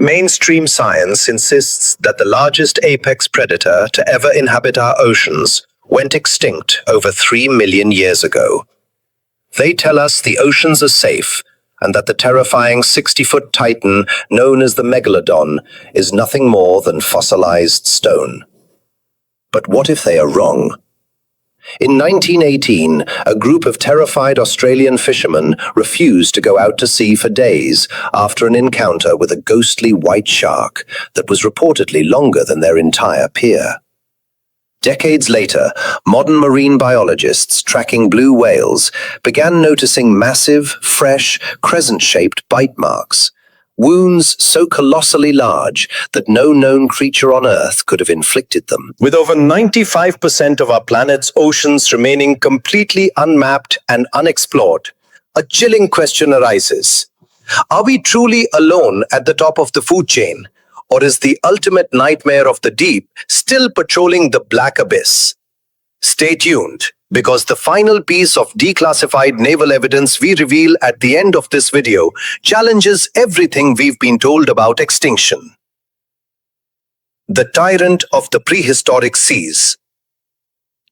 Mainstream science insists that the largest apex predator to ever inhabit our oceans went extinct over 3 million years ago. They tell us the oceans are safe and that the terrifying 60-foot titan known as the Megalodon is nothing more than fossilized stone. But what if they are wrong? In 1918, a group of terrified Australian fishermen refused to go out to sea for days after an encounter with a ghostly white shark that was reportedly longer than their entire pier. Decades later, modern marine biologists tracking blue whales began noticing massive, fresh, crescent-shaped bite marks, wounds so colossally large that no known creature on Earth could have inflicted them. With over 95% of our planet's oceans remaining completely unmapped and unexplored, a chilling question arises. Are we truly alone at the top of the food chain, or is the ultimate nightmare of the deep still patrolling the black abyss? Stay tuned, because the final piece of declassified naval evidence we reveal at the end of this video challenges everything we've been told about extinction. The tyrant of the prehistoric seas.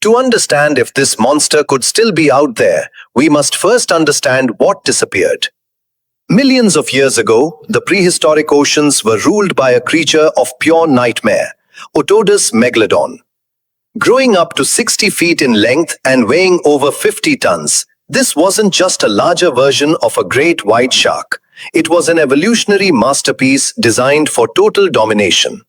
To understand if this monster could still be out there, we must first understand what disappeared. Millions of years ago, the prehistoric oceans were ruled by a creature of pure nightmare, Otodus Megalodon. Growing up to 60 feet in length and weighing over 50 tons, this wasn't just a larger version of a great white shark. It was an evolutionary masterpiece designed for total domination.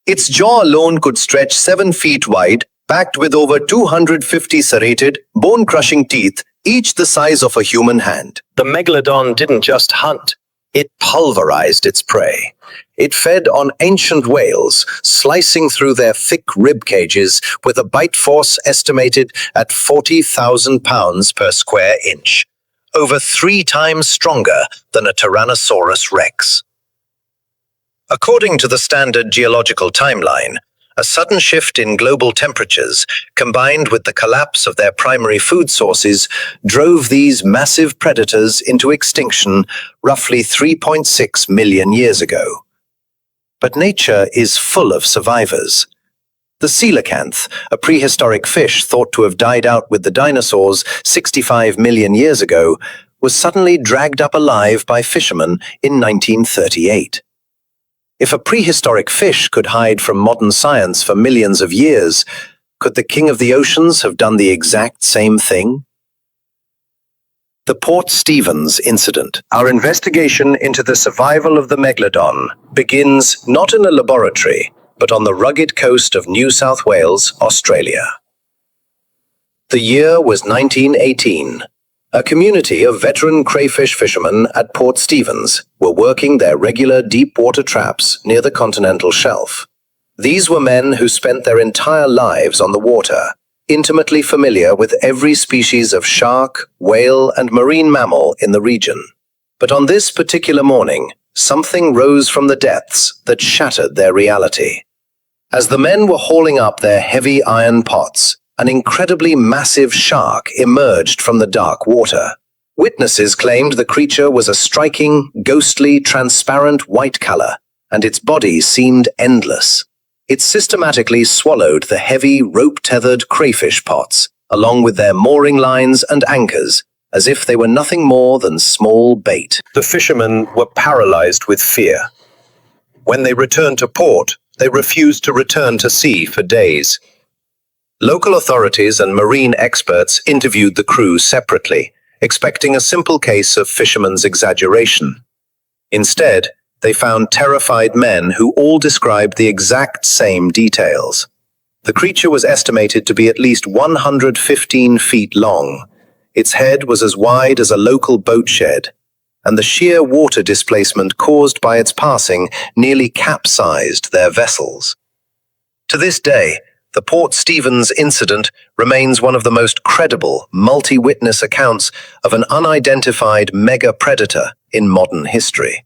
Its jaw alone could stretch 7 feet wide, packed with over 250 serrated, bone-crushing teeth, each the size of a human hand. The Megalodon didn't just hunt. It pulverized its prey. It fed on ancient whales, slicing through their thick rib cages with a bite force estimated at 40,000 pounds per square inch, over 3 times stronger than a Tyrannosaurus rex. According to the standard geological timeline, a sudden shift in global temperatures, combined with the collapse of their primary food sources, drove these massive predators into extinction roughly 3.6 million years ago. But nature is full of survivors. The coelacanth, a prehistoric fish thought to have died out with the dinosaurs 65 million years ago, was suddenly dragged up alive by fishermen in 1938. If a prehistoric fish could hide from modern science for millions of years, could the king of the oceans have done the exact same thing? The Port Stephens incident. Our investigation into the survival of the Megalodon begins not in a laboratory, but on the rugged coast of New South Wales, Australia. The year was 1918. A community of veteran crayfish fishermen at Port Stephens were working their regular deep-water traps near the continental shelf. These were men who spent their entire lives on the water, intimately familiar with every species of shark, whale, and marine mammal in the region. But on this particular morning, something rose from the depths that shattered their reality. As the men were hauling up their heavy iron pots, an incredibly massive shark emerged from the dark water. Witnesses claimed the creature was a striking, ghostly, transparent white color, and its body seemed endless. It systematically swallowed the heavy, rope-tethered crayfish pots, along with their mooring lines and anchors, as if they were nothing more than small bait. The fishermen were paralyzed with fear. When they returned to port, they refused to return to sea for days. Local authorities and marine experts interviewed the crew separately, expecting a simple case of fishermen's exaggeration. Instead, they found terrified men who all described the exact same details. The creature was estimated to be at least 115 feet long. Its head was as wide as a local boat shed, and the sheer water displacement caused by its passing nearly capsized their vessels. To this day, the Port Stephens incident remains one of the most credible, multi-witness accounts of an unidentified mega-predator in modern history.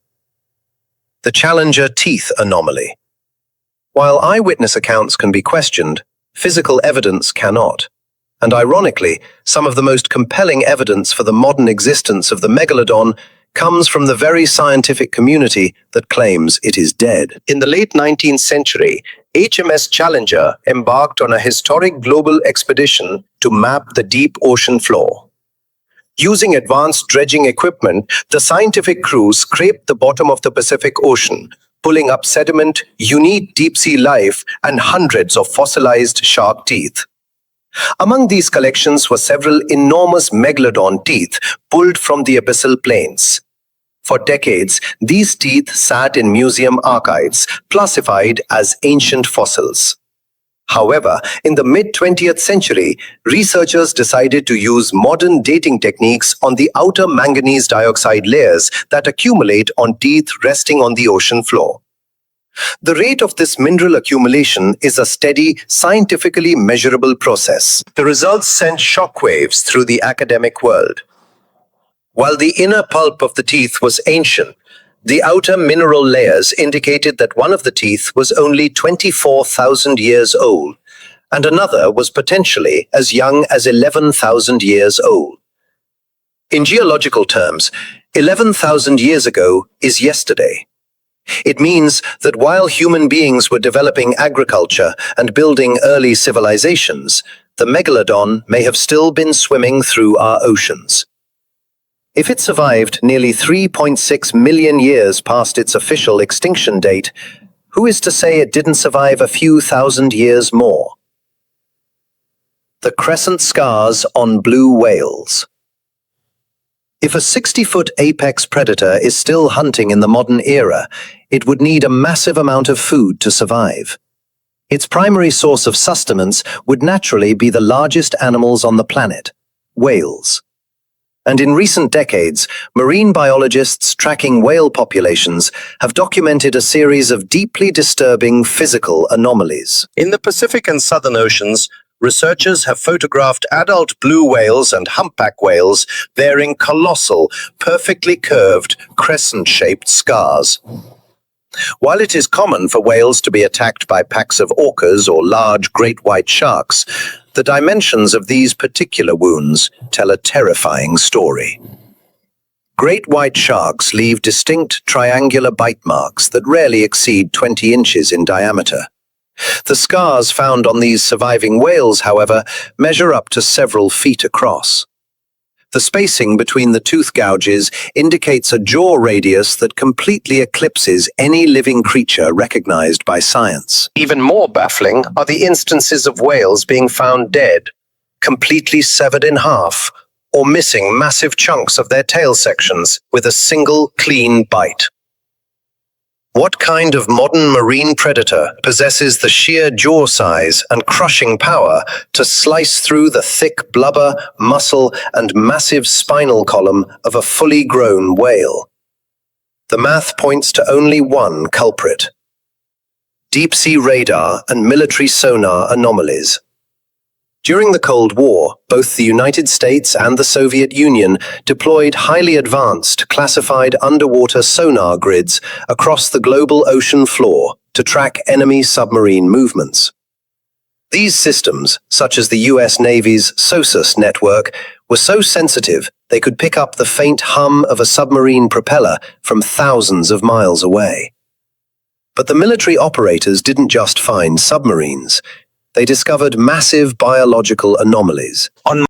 The Challenger teeth anomaly. While eyewitness accounts can be questioned, physical evidence cannot. And ironically, some of the most compelling evidence for the modern existence of the Megalodon comes from the very scientific community that claims it is dead. In the late 19th century, HMS Challenger embarked on a historic global expedition to map the deep ocean floor. Using advanced dredging equipment, the scientific crew scraped the bottom of the Pacific Ocean, pulling up sediment, unique deep-sea life, and hundreds of fossilized shark teeth. Among these collections were several enormous Megalodon teeth pulled from the abyssal plains. For decades, these teeth sat in museum archives, classified as ancient fossils. However, in the mid-20th century, researchers decided to use modern dating techniques on the outer manganese dioxide layers that accumulate on teeth resting on the ocean floor. The rate of this mineral accumulation is a steady, scientifically measurable process. The results sent shockwaves through the academic world. While the inner pulp of the teeth was ancient, the outer mineral layers indicated that one of the teeth was only 24,000 years old, and another was potentially as young as 11,000 years old. In geological terms, 11,000 years ago is yesterday. It means that while human beings were developing agriculture and building early civilizations, the Megalodon may have still been swimming through our oceans. If it survived nearly 3.6 million years past its official extinction date, who is to say it didn't survive a few thousand years more? The crescent scars on blue whales. If a 60-foot apex predator is still hunting in the modern era, it would need a massive amount of food to survive. Its primary source of sustenance would naturally be the largest animals on the planet, whales. And in recent decades, marine biologists tracking whale populations have documented a series of deeply disturbing physical anomalies. In the Pacific and Southern Oceans, researchers have photographed adult blue whales and humpback whales bearing colossal, perfectly curved, crescent-shaped scars. While it is common for whales to be attacked by packs of orcas or large great white sharks, the dimensions of these particular wounds tell a terrifying story. Great white sharks leave distinct triangular bite marks that rarely exceed 20 inches in diameter. The scars found on these surviving whales, however, measure up to several feet across. The spacing between the tooth gouges indicates a jaw radius that completely eclipses any living creature recognized by science. Even more baffling are the instances of whales being found dead, completely severed in half, or missing massive chunks of their tail sections with a single clean bite. What kind of modern marine predator possesses the sheer jaw size and crushing power to slice through the thick blubber, muscle, and massive spinal column of a fully grown whale? The math points to only one culprit: deep-sea radar and military sonar anomalies. During the Cold War, both the United States and the Soviet Union deployed highly advanced, classified underwater sonar grids across the global ocean floor to track enemy submarine movements. These systems, such as the US Navy's SOSUS network, were so sensitive they could pick up the faint hum of a submarine propeller from thousands of miles away. But the military operators didn't just find submarines. They discovered massive biological anomalies. On